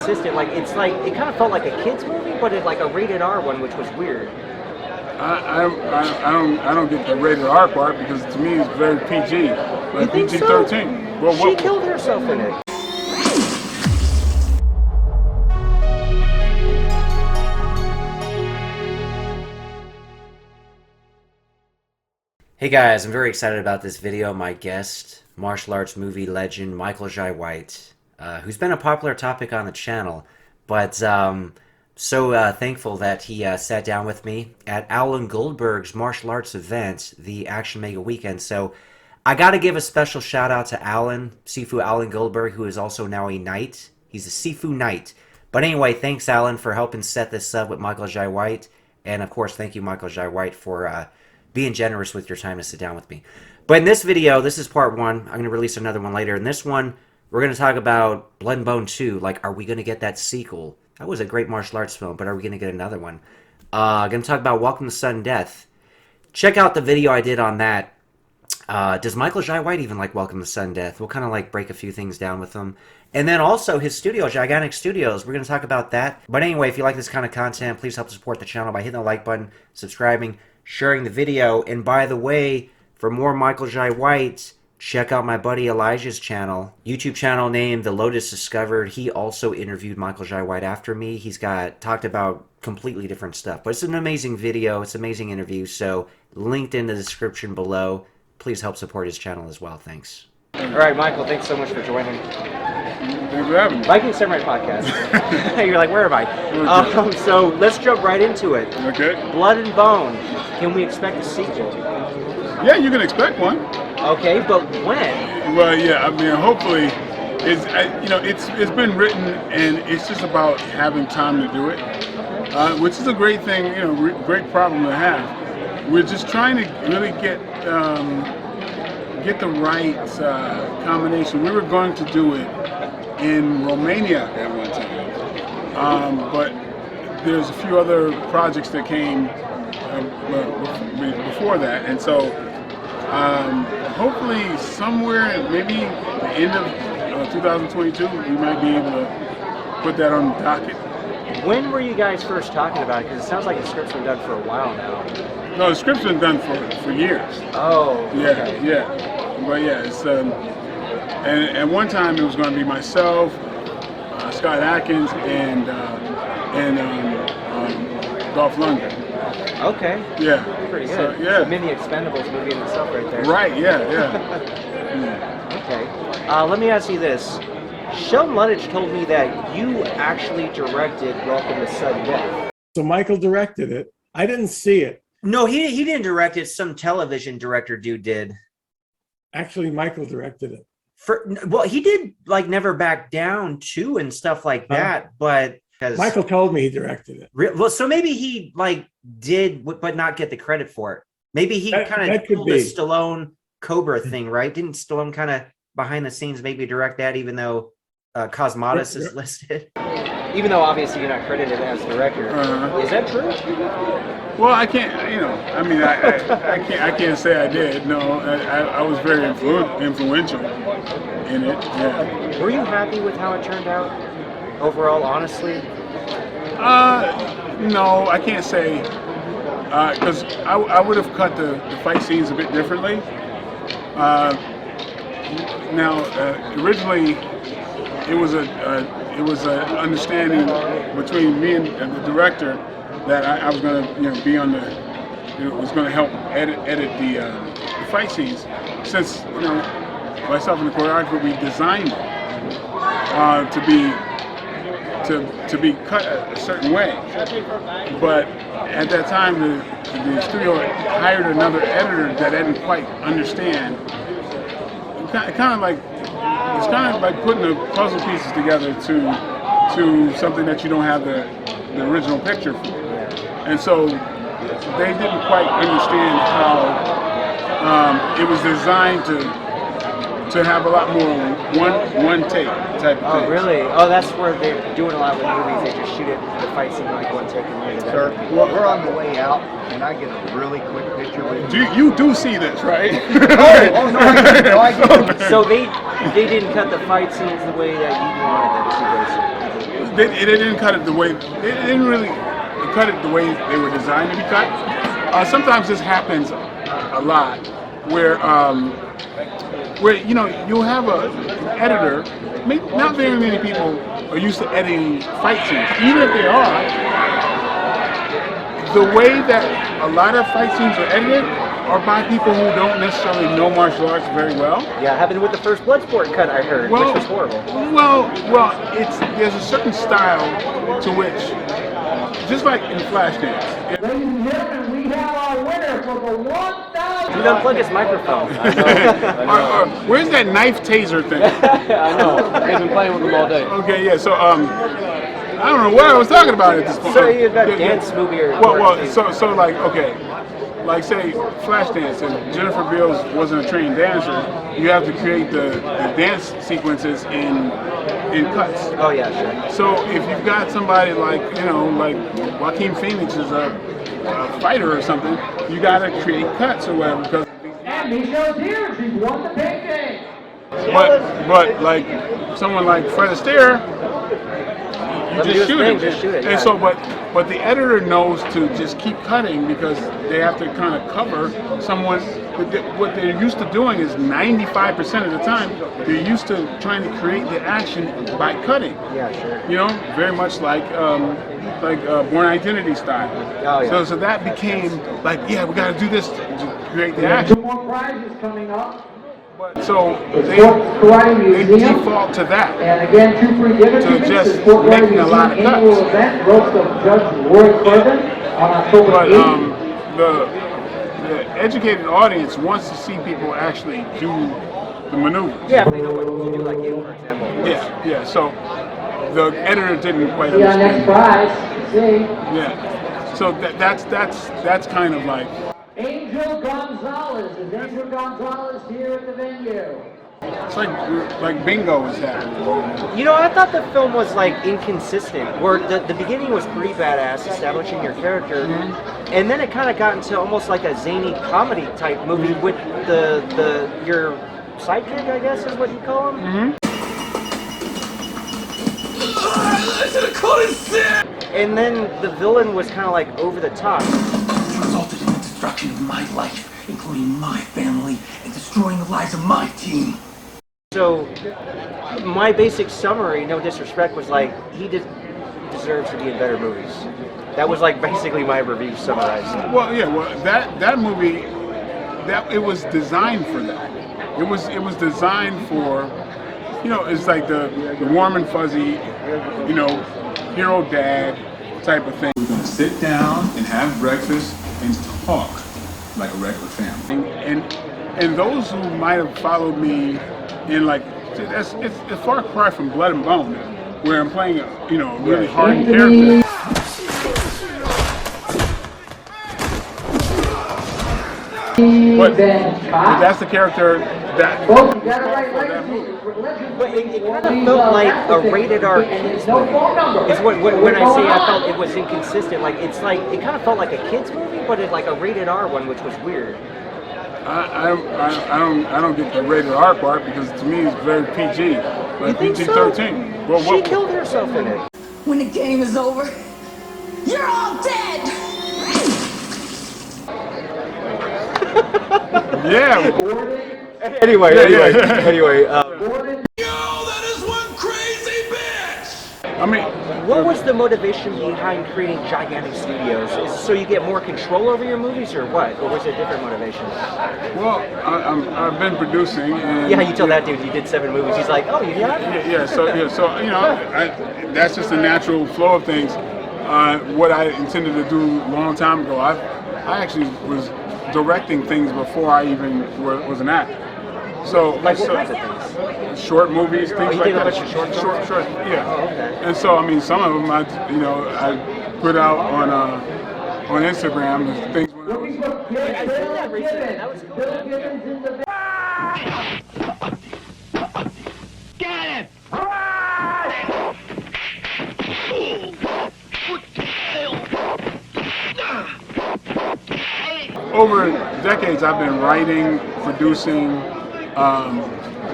Like it's like it kind of felt like a kids movie, but it's like a rated R one, which was weird. I don't get the rated R part because to me it's very PG, like PG-13. Well, she killed herself in it. Hey guys, I'm very excited about this video. My guest, martial arts movie legend Michael Jai White, who's been a popular topic on the channel, but so thankful that he sat down with me at Alan Goldberg's martial arts event, the Action Mega Weekend. So I got to give a special shout out to Alan, Sifu Alan Goldberg, who is also now a knight. He's a Sifu knight. But anyway, thanks Alan for helping set this up with Michael Jai White, and of course thank you Michael Jai White for being generous with your time to sit down with me. But in this video, this is part one. I'm going to release another one later. In this one, we're going to talk about Blood and Bone 2. Like, are we going to get that sequel? That was a great martial arts film, but are we going to get another one? Going to talk about Welcome to Sudden Death. Check out the video I did on that. Does Michael Jai White even like Welcome to Sudden Death? We'll kind of like break a few things down with him. And then also his studio, Jaigantic Studios. We're going to talk about that. But anyway, if you like this kind of content, please help support the channel by hitting the like button, subscribing, sharing the video. And by the way, for more Michael Jai White, check out my buddy Elijah's channel, YouTube channel named The Lotus Discovered. He also interviewed Michael Jai White after me. He's talked about completely different stuff, but it's an amazing video. It's an amazing interview. So linked in the description below. Please help support his channel as well. Thanks. All right, Michael, thanks so much for joining. Thanks for having me. Viking Samurai Podcast. You're like, where am I? So let's jump right into it. Okay. Blood and Bone. Can we expect a sequel? Yeah, you can expect one. Okay, but when? Well, yeah, I mean, hopefully, it's been written, and it's just about having time to do it, which is a great thing, great problem to have. We're just trying to really get the right combination. We were going to do it in Romania at one time, but there's a few other projects that came before that, and so hopefully somewhere, maybe the end of 2022, we might be able to put that on the docket. When were you guys first talking about it? Because it sounds like the script's been done for a while now. No, the script's been done for years. Oh, yeah, okay. Yeah. But yeah, it's and at one time it was going to be myself, Scott Atkins, and Dolph Lundgren. Okay. Yeah. Pretty good. So, yeah. It's a mini Expendables movie in itself right there. Right, yeah. Okay. Let me ask you this. Sheldon Luttich told me that you actually directed Welcome to Sudden Death. So Michael directed it. I didn't see it. No, he didn't direct it. Some television director dude did. Actually, Michael directed it. Well, he did like Never Back Down too and stuff like that, but Michael told me he directed it. Well, so maybe he like did, but not get the credit for it. Maybe he kind of pulled the Stallone Cobra thing, right? Didn't Stallone kind of behind the scenes maybe direct that, even though Cosmatos is listed? Even though obviously you're not credited as director, is that true? Well, I can't. I mean, I can't say I did. No, I was very influential in it. Yeah. Were you happy with how it turned out overall? Honestly. No, I can't say, because I would have cut the fight scenes a bit differently. Now, originally, it was an understanding between me and the director that I was going to be on was going to help edit the fight scenes. Since myself and the choreographer, we designed it to be cut a certain way. But at that time, the studio hired another editor that didn't quite understand. It's kind of like putting the puzzle pieces together to something that you don't have the original picture for. And so they didn't quite understand how it was designed to have a lot more one take type of thing. Oh, really? Oh, that's where they're doing a lot with movies. They just shoot it, the fight scene like one take and later. Sir, well, we're on the way out, and I get a really quick picture with you. You do see this, right? No, I get it. So they didn't cut the fight scenes the way that you wanted them to, basically. They didn't cut it the way they didn't really cut it the way they were designed to be cut. Sometimes this happens a lot, where you know you'll have an editor. Not very many people are used to editing fight scenes, even if they are. The way that a lot of fight scenes are edited are by people who don't necessarily know martial arts very well. Yeah, it happened with the first Bloodsport cut I heard, which was horrible. Well, there's a certain style to which, just like in Flashdance. Ladies and gentlemen, we have our winner for the 1,000. Dude, unplug his microphone. Where's that knife taser thing? I know. I've been playing with them all day. Okay, yeah. So I don't know what I was talking about at this point. So you got dance movie or so like okay, like say Flashdance, and Jennifer Beals wasn't a trained dancer. You have to create the dance sequences in cuts. Oh yeah, sure. So if you've got somebody like like Joaquin Phoenix is a fighter or something, you got to create cuts or whatever. Because And Michelle's here. She's won the painting. but like someone like Fred Astaire, you just shoot it. And so, but the editor knows to just keep cutting because they have to kind of cover someone. What they're used to doing is 95% of the time, they're used to trying to create the action by cutting. Yeah, sure. You know, very much like Born Identity style. Oh, yeah. So that became like, yeah, we got to do this to create the action. 2 more prizes coming up. So The they Sports Karate Museum. default to that. And again, 2 free dinner To tickets to just the Sport Karate making a lot Museum of annual cuts. event, roast of Judge Roy Corbin on October But 8th. the educated audience wants to see people actually do the maneuvers. Yeah, they know what to do, like you, for example. Yeah. So the editor didn't quite See our next understand. prize. See? Yeah. So that's kind of like. Angel Gonzalez. Is Angel Gonzalez here at the venue? It's like bingo is happening. You know, I thought the film was like inconsistent. Where the beginning was pretty badass, establishing your character, and then it kind of got into almost like a zany comedy type movie with your sidekick, I guess is what you call him. And then the villain was kind of like over the top. You resulted in the destruction of my life, including my family, and destroying the lives of my team. So my basic summary, no disrespect, was like he deserves to be in better movies. That was like basically my review summarized. Well, yeah. Well, that movie, it was designed for that. It was designed for, it's like the warm and fuzzy, hero dad type of thing. We're going to sit down and have breakfast and talk like a regular family. And those who might have followed me in it's a far cry from Blood and Bone, where I'm playing a really hardened character. But that's the character that. Folks, you got it right, Legacy. But it kind of felt like a rated R kids No movie. phone number. Is when I say I felt it was inconsistent. Like it kind of felt like a kids movie, but it's like a rated R one, which was weird. I don't get the rated R part because to me it's very PG, like PG-13. Well, She killed herself in it. When the game is over, you're all dead! Yeah. Anyway. I mean, What was the motivation behind creating Jaigantic Studios? Is so you get more control over your movies, or what? Or was it a different motivation? well, I've been producing. And, Yeah, you tell that dude you did 7 movies. He's like, oh, you got it? Yeah. So that's just the natural flow of things. What I intended to do a long time ago, I actually was directing things before I even was an actor. So Like what kinds of things? short movies, things you like did a that. bunch of short films? Yeah. Oh, okay. And so I mean, some of them I put out on Instagram and things. When I was, I did that recently. That was cool. Bill Gibbons in the over decades, I've been writing, producing,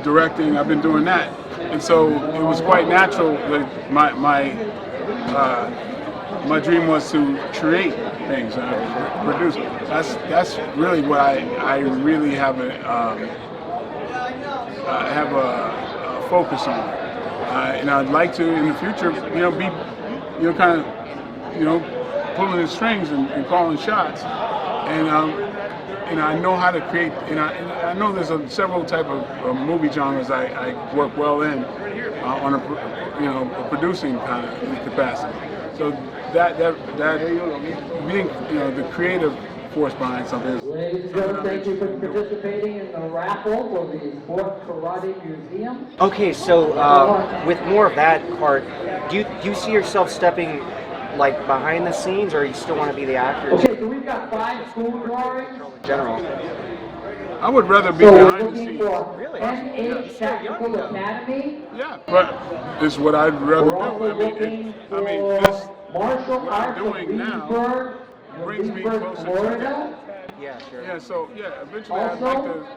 directing. I've been doing that, and so it was quite natural that my dream was to create things, produce. That's really what I really have a focus on, and I'd like to in the future, be, kind of, pulling the strings and calling shots, and I know how to create, and I know there's several type of movie genres I work well in on a producing kind of capacity. So that being the creative force behind something. Ladies and gentlemen, thank you for participating in the raffle for the Sport Karate Museum. Okay, so with more of that part, do you see yourself stepping like behind the scenes, or you still want to be the actor? Okay, so we've got 5 school drawings. In general. I would rather be So we're behind the looking scenes. for Really? NH Tactical Academy. Yeah, but it's what I'd rather We're do. also looking for This martial what I'm arts of doing now Leesburg, brings me Leesburg, closer to Florida. Yeah, sure. Yeah, so eventually I'd like Also, to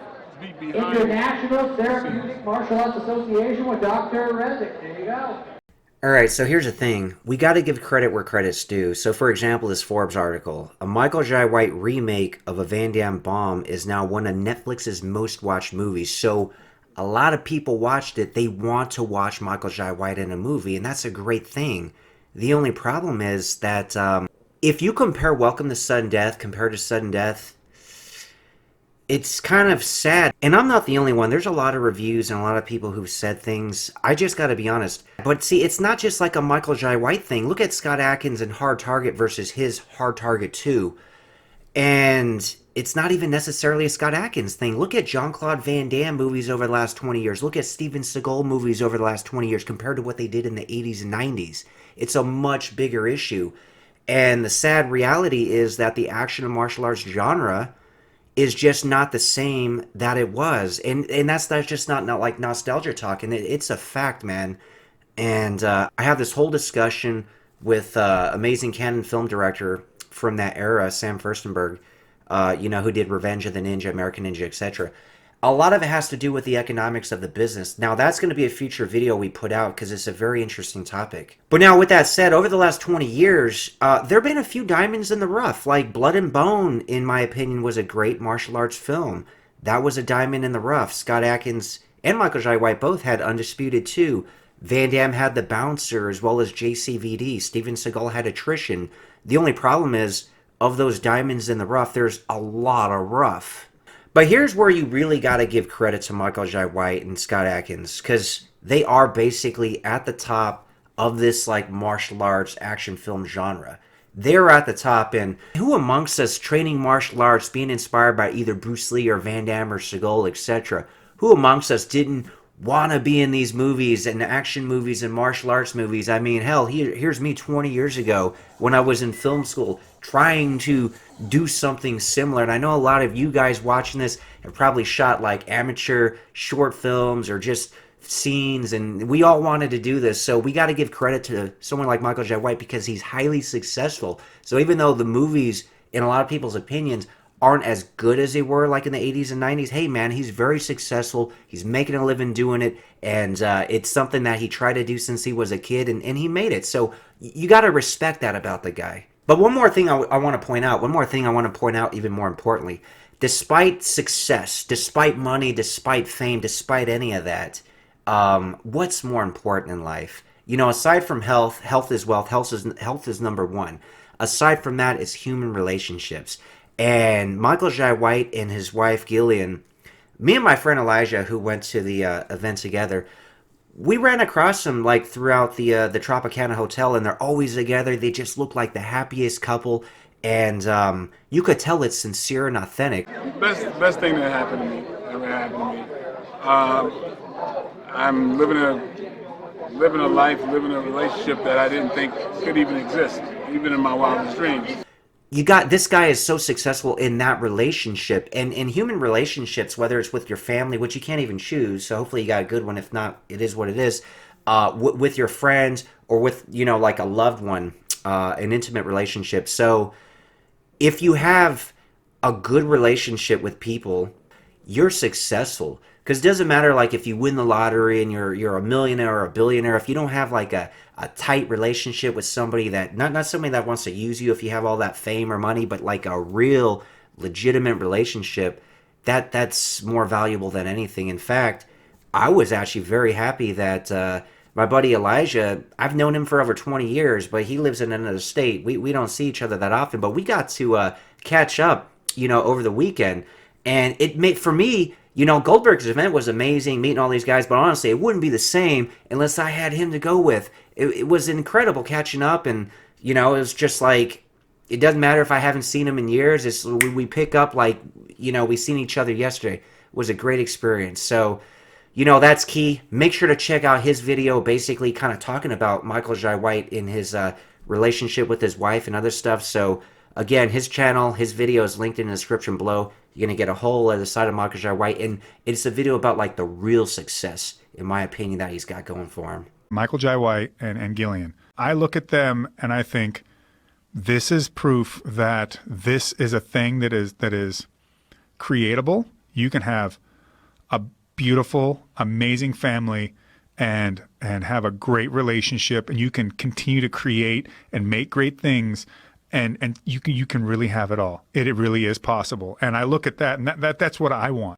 be behind. International Therapeutic Martial Arts Association with Dr. Reddick. There you go. Alright, so here's the thing. We got to give credit where credit's due. So for example, this Forbes article. A Michael Jai White remake of a Van Damme bomb is now one of Netflix's most watched movies. So a lot of people watched it. They want to watch Michael Jai White in a movie, and that's a great thing. The only problem is that if you compare Welcome to Sudden Death compared to Sudden Death, it's kind of sad. And I'm not the only one. There's a lot of reviews and a lot of people who've said things. I just got to be honest. But see, it's not just like a Michael Jai White thing. Look at Scott Adkins in Hard Target versus his Hard Target 2. And it's not even necessarily a Scott Adkins thing. Look at Jean-Claude Van Damme movies over the last 20 years. Look at Steven Seagal movies over the last 20 years compared to what they did in the 80s and 90s. It's a much bigger issue. And the sad reality is that the action and martial arts genre is just not the same that it was. And that's just not like nostalgia talk. And it's a fact, man. And I have this whole discussion with amazing Canon film director from that era, Sam Furstenberg, who did Revenge of the Ninja, American Ninja, etc. A lot of it has to do with the economics of the business. Now, that's going to be a future video we put out because it's a very interesting topic. But now, with that said, over the last 20 years, there have been a few diamonds in the rough. Like Blood and Bone, in my opinion, was a great martial arts film. That was a diamond in the rough. Scott Adkins and Michael Jai White both had Undisputed 2. Van Damme had The Bouncer as well as JCVD. Steven Seagal had Attrition. The only problem is, of those diamonds in the rough, there's a lot of rough. But here's where you really got to give credit to Michael Jai White and Scott Adkins, because they are basically at the top of this like martial arts action film genre. They're at the top, and who amongst us training martial arts, being inspired by either Bruce Lee or Van Damme or Seagal, etc., who amongst us didn't want to be in these movies and action movies and martial arts movies? I mean, hell, here's me 20 years ago when I was in film school trying to do something similar. And I know a lot of you guys watching this have probably shot like amateur short films or just scenes, and we all wanted to do this. So we got to give credit to someone like Michael Jai White because he's highly successful. So even though the movies, in a lot of people's opinions, aren't as good as they were like in the 80s and 90s, hey man, he's very successful. He's making a living doing it, and it's something that he tried to do since he was a kid, and he made it. So you got to respect that about the guy. But one more thing I want to point out, even more importantly, despite success, despite money, despite fame, despite any of that, what's more important in life? You know, aside from health, health is wealth, health is number one. Aside from that is human relationships. And Michael Jai White and his wife Gillian, me and my friend Elijah, who went to the event together, we ran across them like throughout the Tropicana Hotel, and they're always together. They just look like the happiest couple, and you could tell it's sincere and authentic. Best thing that happened to me, ever happened to me. I'm living a life, living a relationship that I didn't think could even exist, even in my wildest dreams. This guy is so successful in that relationship, and in human relationships, whether it's with your family, which you can't even choose, so hopefully you got a good one. If not, it is what it is. With your friends, or with, like a loved one, an intimate relationship. So if you have a good relationship with people, you're successful, Because it doesn't matter like if you win the lottery and you're a millionaire or a billionaire, if you don't have like a tight relationship with somebody that not somebody that wants to use you if you have all that fame or money, but like a real legitimate relationship, that's more valuable than anything. In fact, I was actually very happy that my buddy Elijah, I've known him for over 20 years, but he lives in another state. We don't see each other that often, but we got to catch up, over the weekend. And it made, for me, Goldberg's event was amazing, meeting all these guys, but honestly, it wouldn't be the same unless I had him to go with. It was incredible catching up, and, it was just like, it doesn't matter if I haven't seen him in years. We pick up like, we seen each other yesterday. It was a great experience. So, that's key. Make sure to check out his video, basically kind of talking about Michael Jai White in his relationship with his wife and other stuff. So, again, his channel, his video is linked in the description below. You're going to get a whole other side of Michael Jai White, and it's a video about like the real success, in my opinion, that he's got going for him. Michael Jai White and Gillian. I look at them and I think this is proof that this is a thing that is creatable. You can have a beautiful, amazing family and have a great relationship, and you can continue to create and make great things. And you can really have it all. It really is possible. And I look at that, and that's what I want.